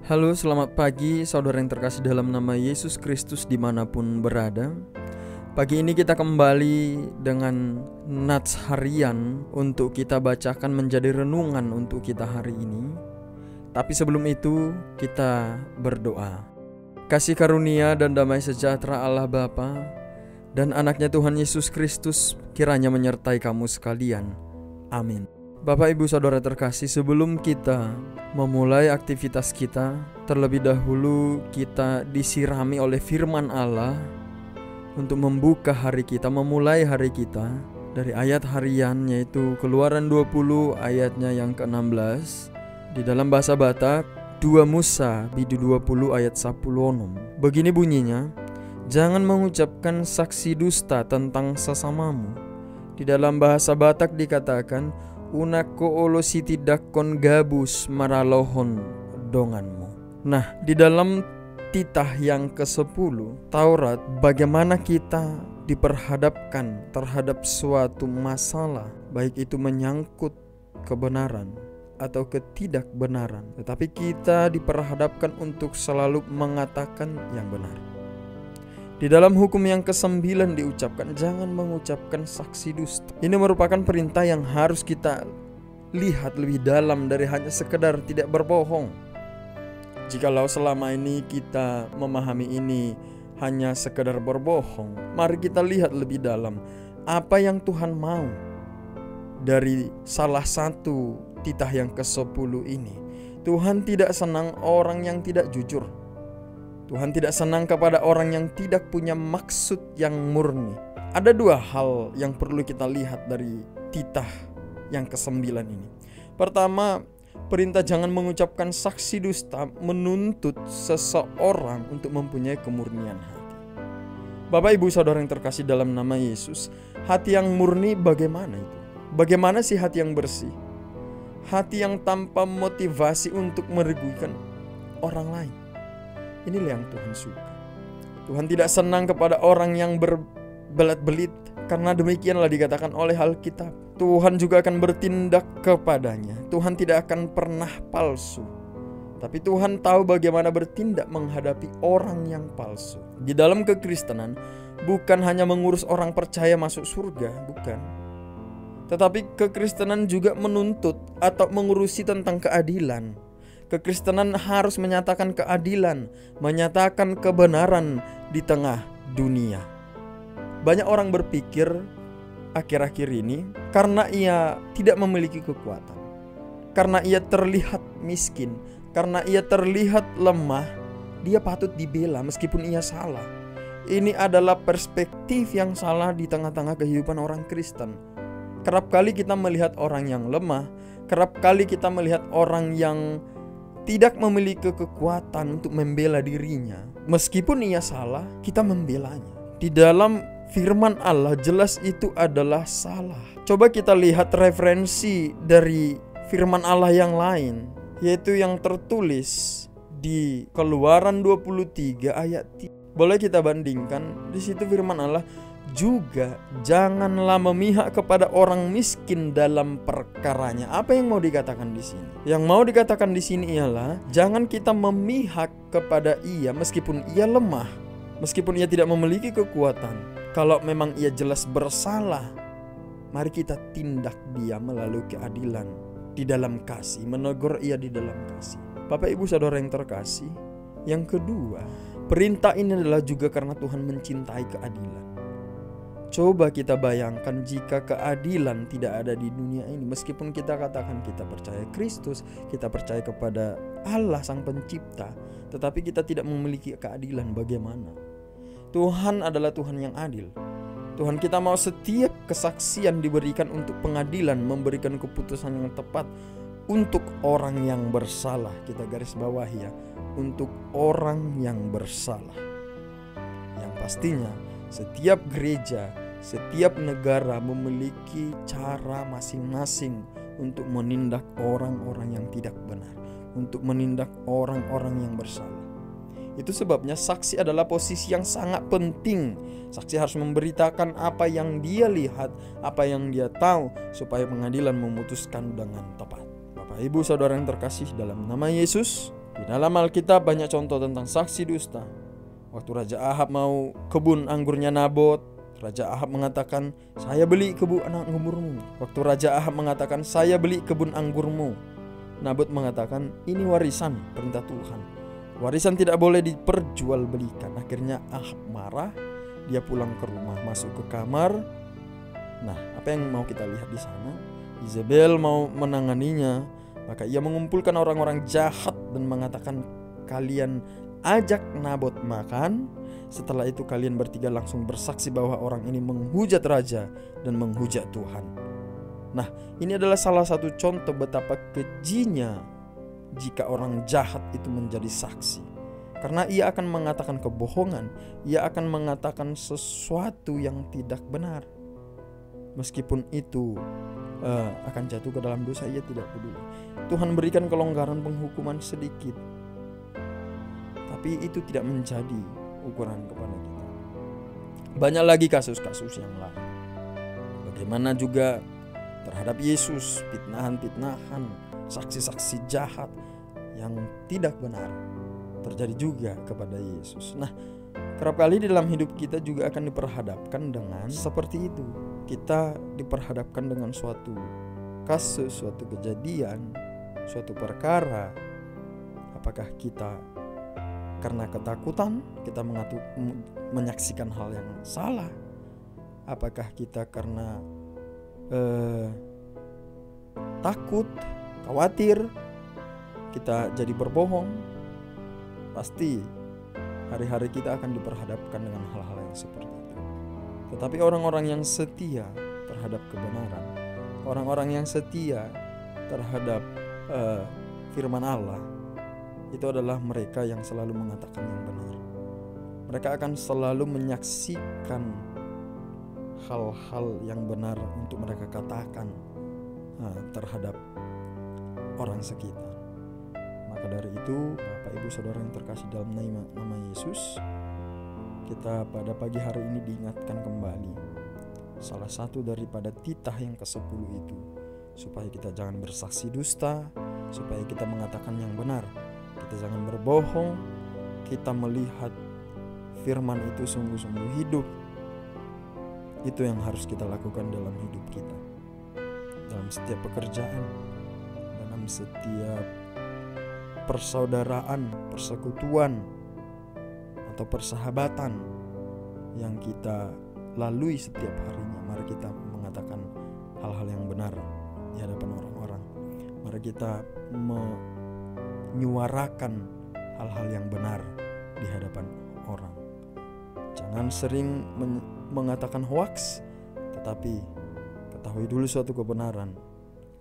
Halo, selamat pagi saudara yang terkasih dalam nama Yesus Kristus dimanapun berada. Pagi ini kita kembali dengan nats harian untuk kita bacakan menjadi renungan untuk kita hari ini. Tapi sebelum itu kita berdoa. Kasih karunia dan damai sejahtera Allah Bapa dan anaknya Tuhan Yesus Kristus kiranya menyertai kamu sekalian. Amin. Bapak Ibu Saudara terkasih, sebelum kita memulai aktivitas kita, terlebih dahulu kita disirami oleh firman Allah untuk membuka hari kita, memulai hari kita dari ayat harian, yaitu Keluaran 20 ayatnya yang ke-16. Di dalam bahasa Batak 2 Musa bidu 20 ayat 10. Begini bunyinya, jangan mengucapkan saksi dusta tentang sesamamu. Di dalam bahasa Batak dikatakan unako olo siti dakon gabus maralohon donganmu. Nah, di dalam titah yang ke-10 Taurat, bagaimana kita diperhadapkan terhadap suatu masalah, baik itu menyangkut kebenaran atau ketidakbenaran, tetapi kita diperhadapkan untuk selalu mengatakan yang benar. Di dalam hukum yang ke-9 diucapkan, jangan mengucapkan saksi dusta. Ini merupakan perintah yang harus kita lihat lebih dalam dari hanya sekedar tidak berbohong. Jikalau selama ini kita memahami ini hanya sekedar berbohong, mari kita lihat lebih dalam apa yang Tuhan mau dari salah satu titah yang ke-10 ini. Tuhan tidak senang orang yang tidak jujur. Tuhan tidak senang kepada orang yang tidak punya maksud yang murni. Ada dua hal yang perlu kita lihat dari titah yang ke-9 ini. Pertama, perintah jangan mengucapkan saksi dusta menuntut seseorang untuk mempunyai kemurnian hati. Bapak Ibu Saudara yang terkasih dalam nama Yesus, hati yang murni bagaimana itu? Bagaimana sih hati yang bersih? Hati yang tanpa motivasi untuk merugikan orang lain. Inilah yang Tuhan suka. Tuhan tidak senang kepada orang yang berbelat-belit, karena demikianlah dikatakan oleh Alkitab. Tuhan juga akan bertindak kepadanya. Tuhan tidak akan pernah palsu. Tapi Tuhan tahu bagaimana bertindak menghadapi orang yang palsu. Di dalam kekristenan bukan hanya mengurus orang percaya masuk surga, bukan. Tetapi kekristenan juga menuntut atau mengurusi tentang keadilan. Kekristenan harus menyatakan keadilan, menyatakan kebenaran di tengah dunia. Banyak orang berpikir akhir-akhir ini karena ia tidak memiliki kekuatan, karena ia terlihat miskin, karena ia terlihat lemah, dia patut dibela meskipun ia salah. Ini adalah perspektif yang salah di tengah-tengah kehidupan orang Kristen. Kerap kali kita melihat orang yang lemah, kerap kali kita melihat orang yang tidak memiliki kekuatan untuk membela dirinya. Meskipun ia salah, kita membelanya. Di dalam firman Allah jelas itu adalah salah. Coba kita lihat referensi dari firman Allah yang lain, yaitu yang tertulis di Keluaran 23 ayat 3. Boleh kita bandingkan, di situ firman Allah juga janganlah memihak kepada orang miskin dalam perkaranya. Apa yang mau dikatakan di sini? Yang mau dikatakan di sini ialah jangan kita memihak kepada ia meskipun ia lemah, meskipun ia tidak memiliki kekuatan. Kalau memang ia jelas bersalah, mari kita tindak dia melalui keadilan di dalam kasih, menegur ia di dalam kasih. Bapak Ibu Saudara yang terkasih, yang kedua, perintah ini adalah juga karena Tuhan mencintai keadilan. Coba kita bayangkan jika keadilan tidak ada di dunia ini. Meskipun kita katakan kita percaya Kristus, kita percaya kepada Allah Sang Pencipta, tetapi kita tidak memiliki keadilan, bagaimana? Tuhan adalah Tuhan yang adil. Tuhan kita mau setiap kesaksian diberikan untuk pengadilan, memberikan keputusan yang tepat untuk orang yang bersalah. Kita garis bawahi ya, untuk orang yang bersalah. Yang pastinya setiap gereja, setiap negara memiliki cara masing-masing untuk menindak orang-orang yang tidak benar, untuk menindak orang-orang yang bersalah. Itu sebabnya saksi adalah posisi yang sangat penting. Saksi harus memberitakan apa yang dia lihat, apa yang dia tahu, supaya pengadilan memutuskan dengan tepat. Bapak Ibu Saudara yang terkasih dalam nama Yesus, Di dalam Alkitab banyak contoh tentang saksi dusta. Waktu Raja Ahab mau kebun anggurnya Nabot, Raja Ahab mengatakan, "Saya beli kebun anggurmu." Waktu Raja Ahab mengatakan, "Saya beli kebun anggurmu," Nabot mengatakan, "Ini warisan, perintah Tuhan. Warisan tidak boleh diperjualbelikan." Akhirnya Ahab marah, dia pulang ke rumah, masuk ke kamar. Nah, apa yang mau kita lihat di sana? Izebel mau menanganinya, maka ia mengumpulkan orang-orang jahat dan mengatakan, "Kalian ajak Nabot makan. Setelah itu kalian bertiga langsung bersaksi bahwa orang ini menghujat raja dan menghujat Tuhan." Nah, ini adalah salah satu contoh betapa kejinya jika orang jahat itu menjadi saksi. Karena ia akan mengatakan kebohongan, ia akan mengatakan sesuatu yang tidak benar. Meskipun itu akan jatuh ke dalam dosa, ia tidak peduli. Tuhan berikan kelonggaran penghukuman sedikit, tapi itu tidak menjadi ukuran kepada kita. Banyak lagi kasus-kasus yang lain. Bagaimana juga terhadap Yesus, fitnahan-fitnahan, saksi-saksi jahat yang tidak benar terjadi juga kepada Yesus. Nah, kerap kali di dalam hidup kita juga akan diperhadapkan dengan seperti itu. Kita diperhadapkan dengan suatu kasus, suatu kejadian, suatu perkara. Apakah kita karena ketakutan kita menyaksikan hal yang salah? Apakah kita karena takut, khawatir, kita jadi berbohong? Pasti hari-hari kita akan diperhadapkan dengan hal-hal yang seperti itu. Tetapi orang-orang yang setia terhadap kebenaran, orang-orang yang setia terhadap firman Allah, itu adalah mereka yang selalu mengatakan yang benar. Mereka akan selalu menyaksikan hal-hal yang benar untuk mereka katakan terhadap orang sekitar. Maka dari itu, Bapak Ibu Saudara yang terkasih dalam nama Yesus, kita pada pagi hari ini diingatkan kembali salah satu daripada titah yang ke-10 itu, supaya kita jangan bersaksi dusta, supaya kita mengatakan yang benar, kita jangan berbohong, kita melihat firman itu sungguh-sungguh hidup. Itu yang harus kita lakukan dalam hidup kita, dalam setiap pekerjaan, dalam setiap persaudaraan, persekutuan, atau persahabatan yang kita lalui setiap harinya. Mari kita mengatakan hal-hal yang benar di hadapan orang-orang. Mari kita menyuarakan hal-hal yang benar di hadapan orang. Jangan sering mengatakan hoaks, tetapi ketahui dulu suatu kebenaran,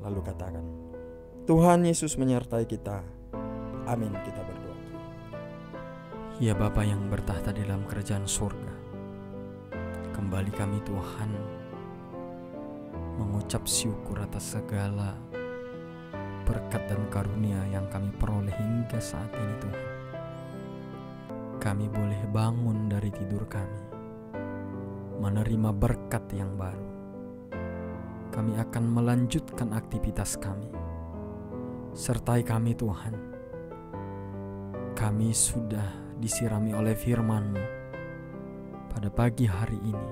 lalu katakan. Tuhan Yesus menyertai kita. Amin. Kita berdoa. Ya Bapa yang bertahta di dalam kerajaan surga, kembali kami Tuhan mengucap syukur atas segala berkat dan karunia yang kami peroleh hingga saat ini Tuhan. Kami boleh bangun dari tidur kami, menerima berkat yang baru. Kami akan melanjutkan aktivitas kami. Sertai kami Tuhan. Kami sudah disirami oleh firman-Mu pada pagi hari ini.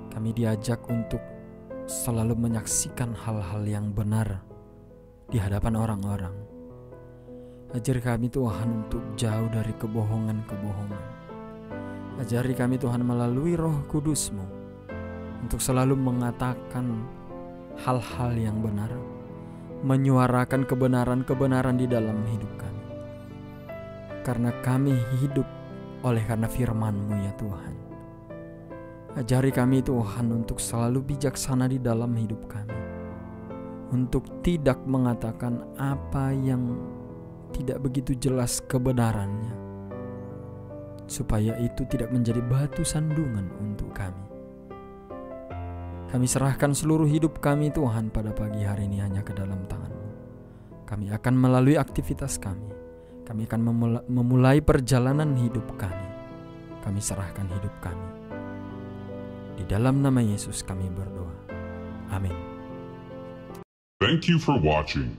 Kami diajak untuk selalu menyaksikan hal-hal yang benar di hadapan orang-orang. Ajari kami Tuhan untuk jauh dari kebohongan-kebohongan. Ajari kami Tuhan melalui Roh Kudus-Mu untuk selalu mengatakan hal-hal yang benar, menyuarakan kebenaran-kebenaran di dalam hidup kami. Karena kami hidup oleh karena firman-Mu ya Tuhan. Ajari kami Tuhan untuk selalu bijaksana di dalam hidup kami, untuk tidak mengatakan apa yang tidak begitu jelas kebenarannya, supaya itu tidak menjadi batu sandungan untuk kami. Kami serahkan seluruh hidup kami Tuhan pada pagi hari ini hanya ke dalam tangan-Mu. Kami akan melalui aktivitas kami. Kami akan memulai perjalanan hidup kami. Kami serahkan hidup kami. Di dalam nama Yesus kami berdoa. Amin. Thank you for watching.